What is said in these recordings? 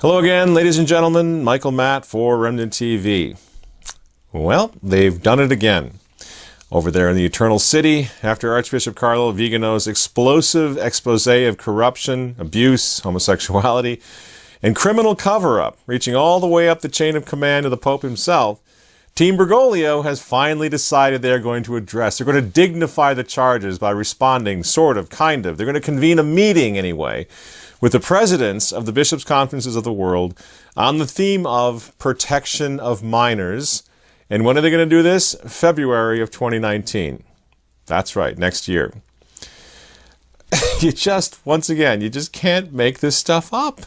Hello again, ladies and gentlemen. Michael Matt for Remnant TV. Well, they've done it again. Over there in the Eternal City, after Archbishop Carlo Vigano's explosive expose of corruption, abuse, homosexuality, and criminal cover-up, reaching all the way up the chain of command to the Pope himself, Team Bergoglio has finally decided they're going to they're going to dignify the charges by responding, sort of, kind of. They're going to convene a meeting, anyway, with the presidents of the bishops' conferences of the world on the theme of protection of minors. And when are they going to do this? February of 2019. That's right, next year. Once again, you just can't make this stuff up.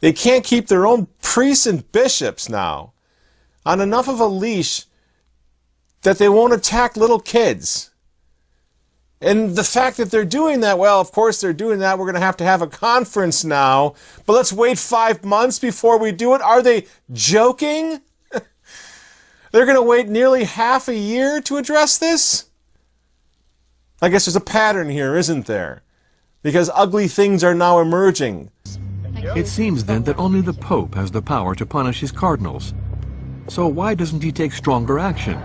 They can't keep their own priests and bishops now on enough of a leash that they won't attack little kids. And the fact that they're doing that, well, of course they're doing that. We're going to have a conference now. But let's wait 5 months before we do it. Are they joking? They're going to wait nearly half a year to address this? I guess there's a pattern here, isn't there? Because ugly things are now emerging. It seems then that only the Pope has the power to punish his cardinals. So why doesn't he take stronger action?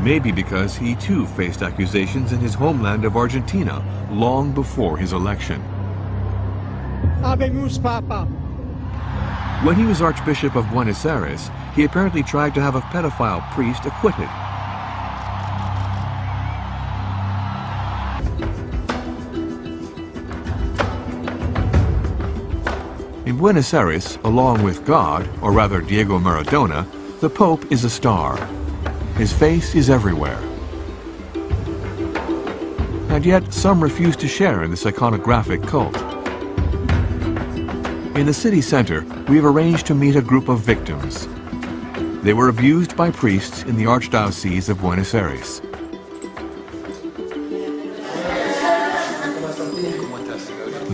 Maybe because he too faced accusations in his homeland of Argentina long before his election. Habemus Papa. When he was Archbishop of Buenos Aires, he apparently tried to have a pedophile priest acquitted. In Buenos Aires, along with God, or rather Diego Maradona, the Pope is a star. His face is everywhere. And yet, some refuse to share in this iconographic cult. In the city center, we have arranged to meet a group of victims. They were abused by priests in the Archdiocese of Buenos Aires.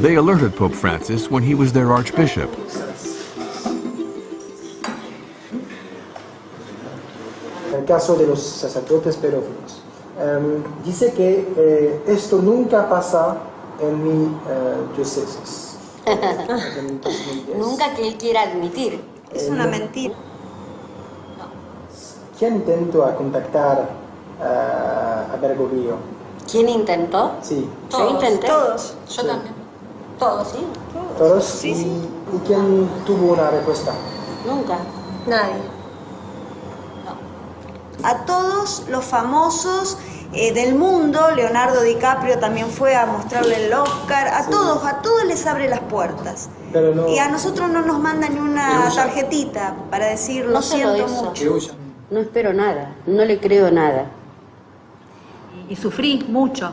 They alerted Pope Francis when he was their Archbishop. El caso de los sacerdotes pedófilos. Dice que esto nunca pasa en mi diócesis. Nunca que él quiera admitir. Es una mentira. ¿Quién intentó contactar a Bergoglio? ¿Quién intentó? Sí. Yo intenté. Todos. Yo también. Todos, sí. ¿Todos? Sí, sí. ¿Y quién tuvo una respuesta? Nunca. Nadie. A todos los famosos del mundo, Leonardo DiCaprio también fue a mostrarle el Oscar, a todos les abre las puertas. Pero no, Y a nosotros no nos mandan ni una tarjetita para decir lo siento mucho. No espero nada, no le creo nada. Y sufrí mucho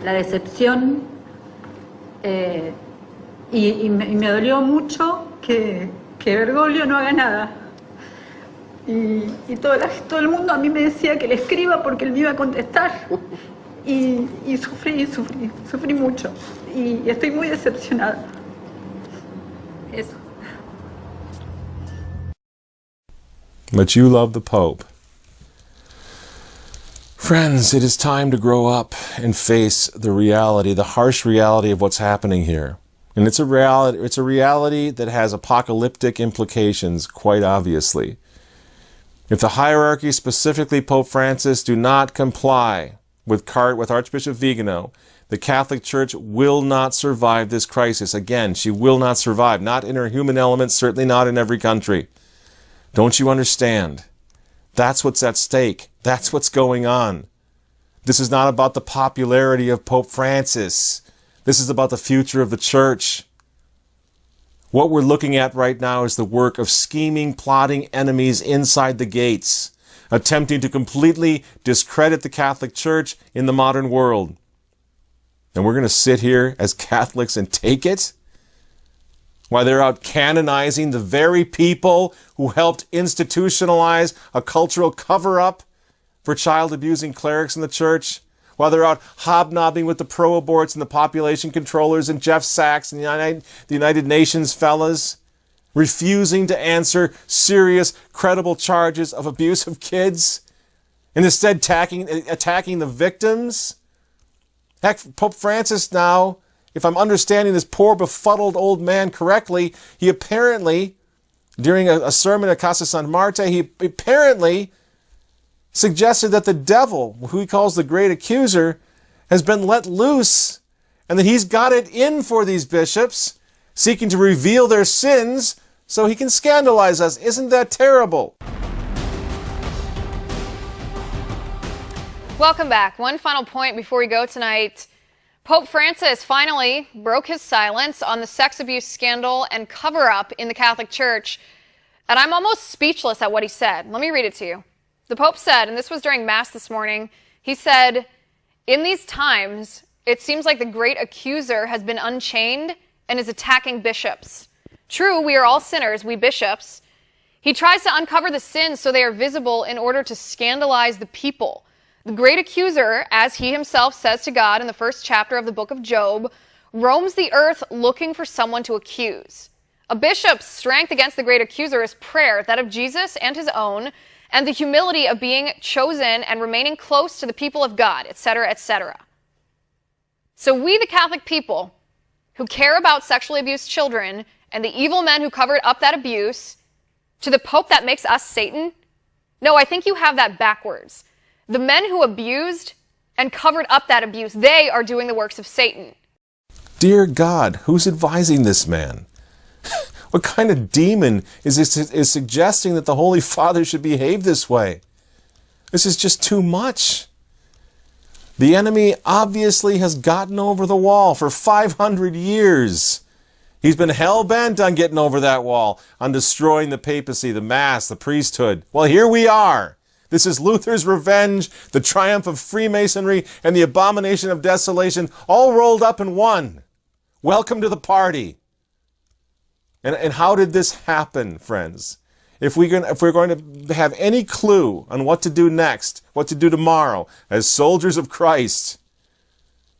la decepción y me dolió mucho que Bergoglio no haga nada. Y todo el mundo a mí me decía que le escriba porque él me iba a contestar. Y sufrí mucho. Y estoy muy decepcionada. Eso. But you love the Pope. Friends, it is time to grow up and face the reality, the harsh reality of what's happening here. And it's a reality that has apocalyptic implications, quite obviously. If the hierarchy, specifically Pope Francis, do not comply with Archbishop Vigano, the Catholic Church will not survive this crisis. Again, she will not survive. Not in her human element, certainly not in every country. Don't you understand? That's what's at stake. That's what's going on. This is not about the popularity of Pope Francis. This is about the future of the Church. What we're looking at right now is the work of scheming, plotting enemies inside the gates, attempting to completely discredit the Catholic Church in the modern world. And we're going to sit here as Catholics and take it? While they're out canonizing the very people who helped institutionalize a cultural cover-up for child-abusing clerics in the Church? While they're out hobnobbing with the pro-aborts and the population controllers and Jeff Sachs and the United Nations fellas, refusing to answer serious, credible charges of abuse of kids, and instead attacking the victims? Heck, Pope Francis now if I'm understanding this poor befuddled old man correctly, he apparently, during a sermon at Casa San Marte, he apparently suggested that the devil, who he calls the great accuser, has been let loose and that he's got it in for these bishops, seeking to reveal their sins so he can scandalize us. Isn't that terrible? Welcome back. One final point before we go tonight. Pope Francis finally broke his silence on the sex abuse scandal and cover-up in the Catholic Church. And I'm almost speechless at what he said. Let me read it to you. The Pope said, and this was during Mass this morning, he said, "In these times, it seems like the great accuser has been unchained and is attacking bishops. True, we are all sinners, we bishops. He tries to uncover the sins so they are visible in order to scandalize the people. The great accuser, as he himself says to God in the first chapter of the book of Job, roams the earth looking for someone to accuse. A bishop's strength against the great accuser is prayer, that of Jesus and his own, and the humility of being chosen and remaining close to the people of God, etc., etc. So we, the Catholic people, who care about sexually abused children and the evil men who covered up that abuse, to the Pope that makes us Satan? No, I think you have that backwards. The men who abused and covered up that abuse, they are doing the works of Satan. Dear God, who's advising this man? What kind of demon is suggesting that the Holy Father should behave this way? This is just too much. The enemy obviously has gotten over the wall for 500 years. He's been hell-bent on getting over that wall, on destroying the papacy, the Mass, the priesthood. Well, here we are. This is Luther's revenge, the triumph of Freemasonry, and the abomination of desolation, all rolled up in one. Welcome to the party. And how did this happen, friends? If we're going to have any clue on what to do next, what to do tomorrow, as soldiers of Christ,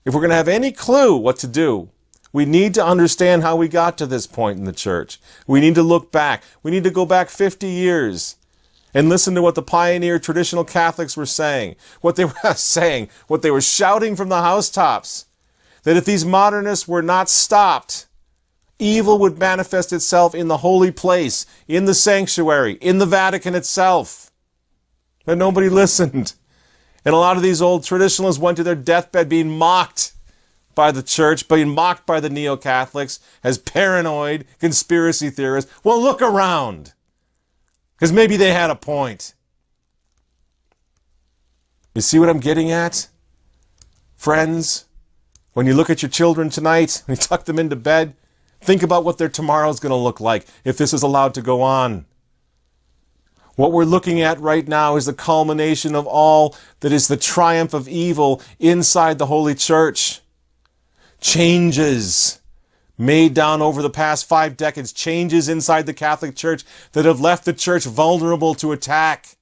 if we're going to have any clue what to do, we need to understand how we got to this point in the church. We need to look back. We need to go back 50 years. And listen to what the pioneer traditional Catholics were saying, what they were saying, what they were shouting from the housetops, that if these modernists were not stopped, evil would manifest itself in the holy place, in the sanctuary, in the Vatican itself. But nobody listened. And a lot of these old traditionalists went to their deathbed being mocked by the church, being mocked by the neo-Catholics as paranoid conspiracy theorists. Well, look around. Because maybe they had a point. You see what I'm getting at? Friends, when you look at your children tonight, when you tuck them into bed, think about what their tomorrow is going to look like if this is allowed to go on. What we're looking at right now is the culmination of all that is the triumph of evil inside the Holy Church. Changes made down over the past 5 decades, changes inside the Catholic Church that have left the Church vulnerable to attack.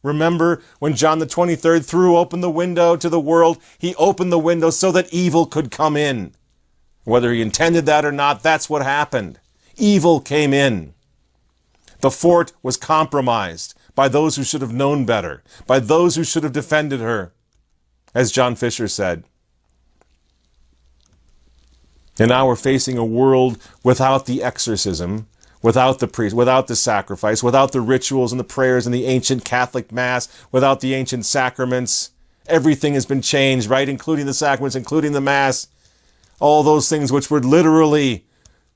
Remember when John the 23rd threw open the window to the world, he opened the window so that evil could come in. Whether he intended that or not, that's what happened. Evil came in. The fort was compromised by those who should have known better, by those who should have defended her, as John Fisher said. And now we're facing a world without the exorcism, without the priest, without the sacrifice, without the rituals and the prayers and the ancient Catholic Mass, without the ancient sacraments. Everything has been changed, right? Including the sacraments, including the Mass. All those things which were literally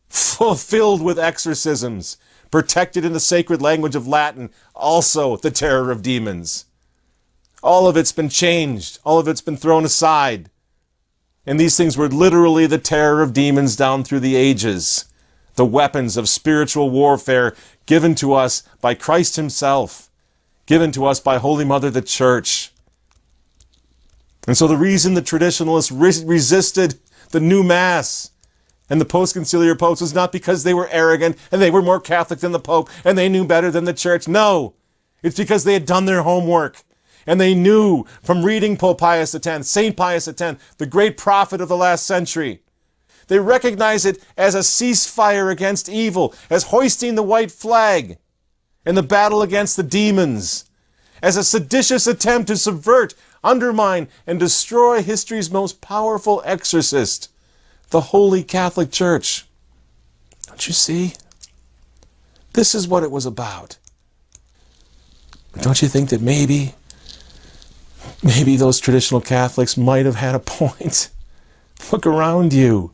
fulfilled with exorcisms, protected in the sacred language of Latin, also the terror of demons. All of it's been changed. All of it's been thrown aside. And these things were literally the terror of demons down through the ages. The weapons of spiritual warfare given to us by Christ himself, given to us by Holy Mother the Church. And so the reason the traditionalists resisted the new Mass and the post-conciliar popes was not because they were arrogant and they were more Catholic than the Pope and they knew better than the Church. No, it's because they had done their homework. And they knew from reading Pope Pius X, St. Pius X, the great prophet of the last century. They recognize it as a ceasefire against evil, as hoisting the white flag in the battle against the demons, as a seditious attempt to subvert, undermine, and destroy history's most powerful exorcist, the Holy Catholic Church. Don't you see? This is what it was about. Don't you think that maybe those traditional Catholics might have had a point? Look around you.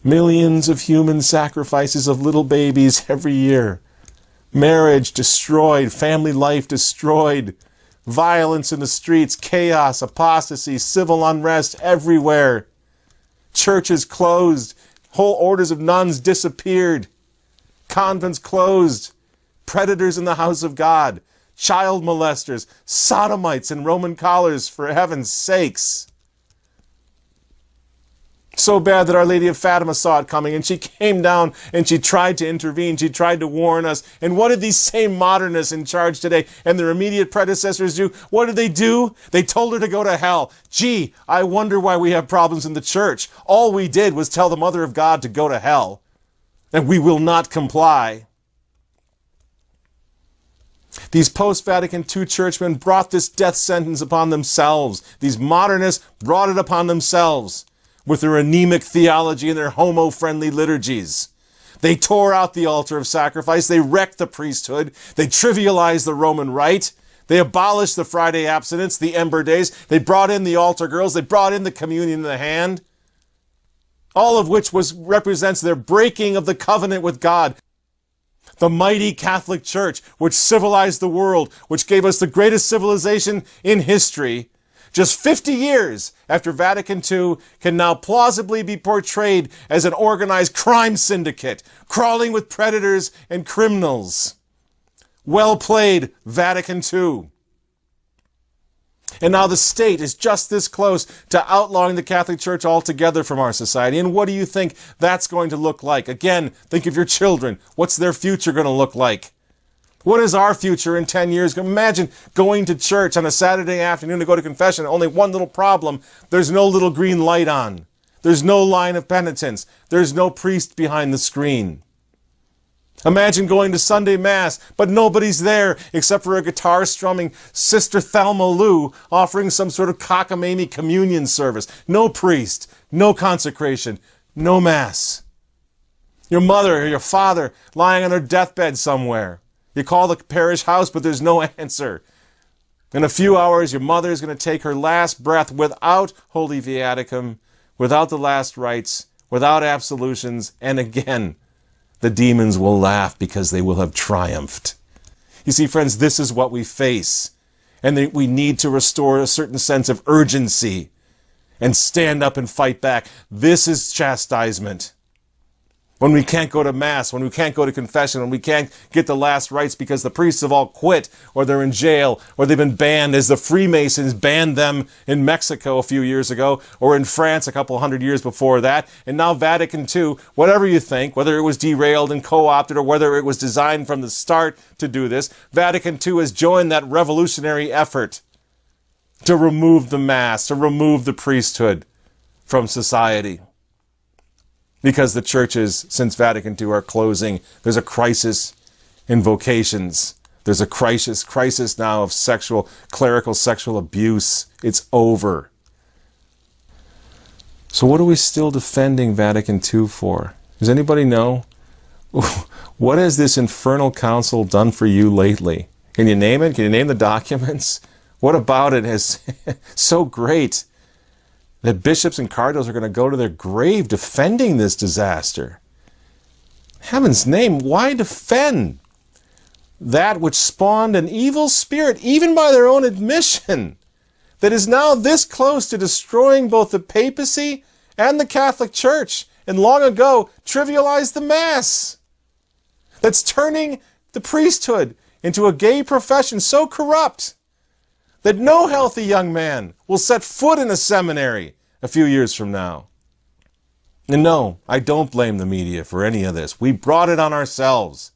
Millions of human sacrifices of little babies every year. Marriage destroyed, family life destroyed, violence in the streets, chaos, apostasy, civil unrest everywhere. Churches closed, whole orders of nuns disappeared, convents closed, predators in the house of God, child molesters, sodomites in Roman collars, for heaven's sakes. So bad that Our Lady of Fatima saw it coming, and she came down and she tried to intervene. She tried to warn us. And what did these same modernists in charge today and their immediate predecessors do? What did they do? They told her to go to hell. Gee, I wonder why we have problems in the church. All we did was tell the Mother of God to go to hell, and we will not comply. These post-Vatican II churchmen brought this death sentence upon themselves. These modernists brought it upon themselves with their anemic theology and their homo-friendly liturgies. They tore out the altar of sacrifice. They wrecked the priesthood. They trivialized the Roman rite. They abolished the Friday abstinence, the Ember Days. They brought in the altar girls. They brought in the communion in the hand. All of which represents their breaking of the covenant with God. The mighty Catholic Church, which civilized the world, which gave us the greatest civilization in history, just 50 years after Vatican II, can now plausibly be portrayed as an organized crime syndicate, crawling with predators and criminals. Well played, Vatican II. And now the state is just this close to outlawing the Catholic Church altogether from our society. And what do you think that's going to look like? Again, think of your children. What's their future going to look like? What is our future in 10 years? Imagine going to church on a Saturday afternoon to go to confession. Only one little problem. There's no little green light on. There's no line of penitence. There's no priest behind the screen. Imagine going to Sunday Mass, but nobody's there except for a guitar strumming Sister Thelma Lou offering some sort of cockamamie communion service. No priest, no consecration, no Mass. Your mother or your father lying on their deathbed somewhere. You call the parish house, but there's no answer. In a few hours, your mother is going to take her last breath without Holy Viaticum, without the last rites, without absolutions, and again, the demons will laugh because they will have triumphed. You see, friends, this is what we face, and we need to restore a certain sense of urgency and stand up and fight back. This is chastisement. When we can't go to Mass, when we can't go to confession, when we can't get the last rites because the priests have all quit, or they're in jail, or they've been banned, as the Freemasons banned them in Mexico a few years ago, or in France a couple hundred years before that, and now Vatican II, whatever you think, whether it was derailed and co-opted, or whether it was designed from the start to do this, Vatican II has joined that revolutionary effort to remove the Mass, to remove the priesthood from society. Because the churches, since Vatican II, are closing. There's a crisis in vocations. There's a crisis now of clerical sexual abuse. It's over. So what are we still defending Vatican II for? Does anybody know? What has this infernal council done for you lately? Can you name it? Can you name the documents? What about it is so great that bishops and cardinals are going to go to their grave defending this disaster? In heaven's name, why defend that which spawned an evil spirit, even by their own admission, that is now this close to destroying both the papacy and the Catholic Church, and long ago trivialized the Mass? That's turning the priesthood into a gay profession so corrupt that no healthy young man will set foot in a seminary a few years from now. And no, I don't blame the media for any of this. We brought it on ourselves.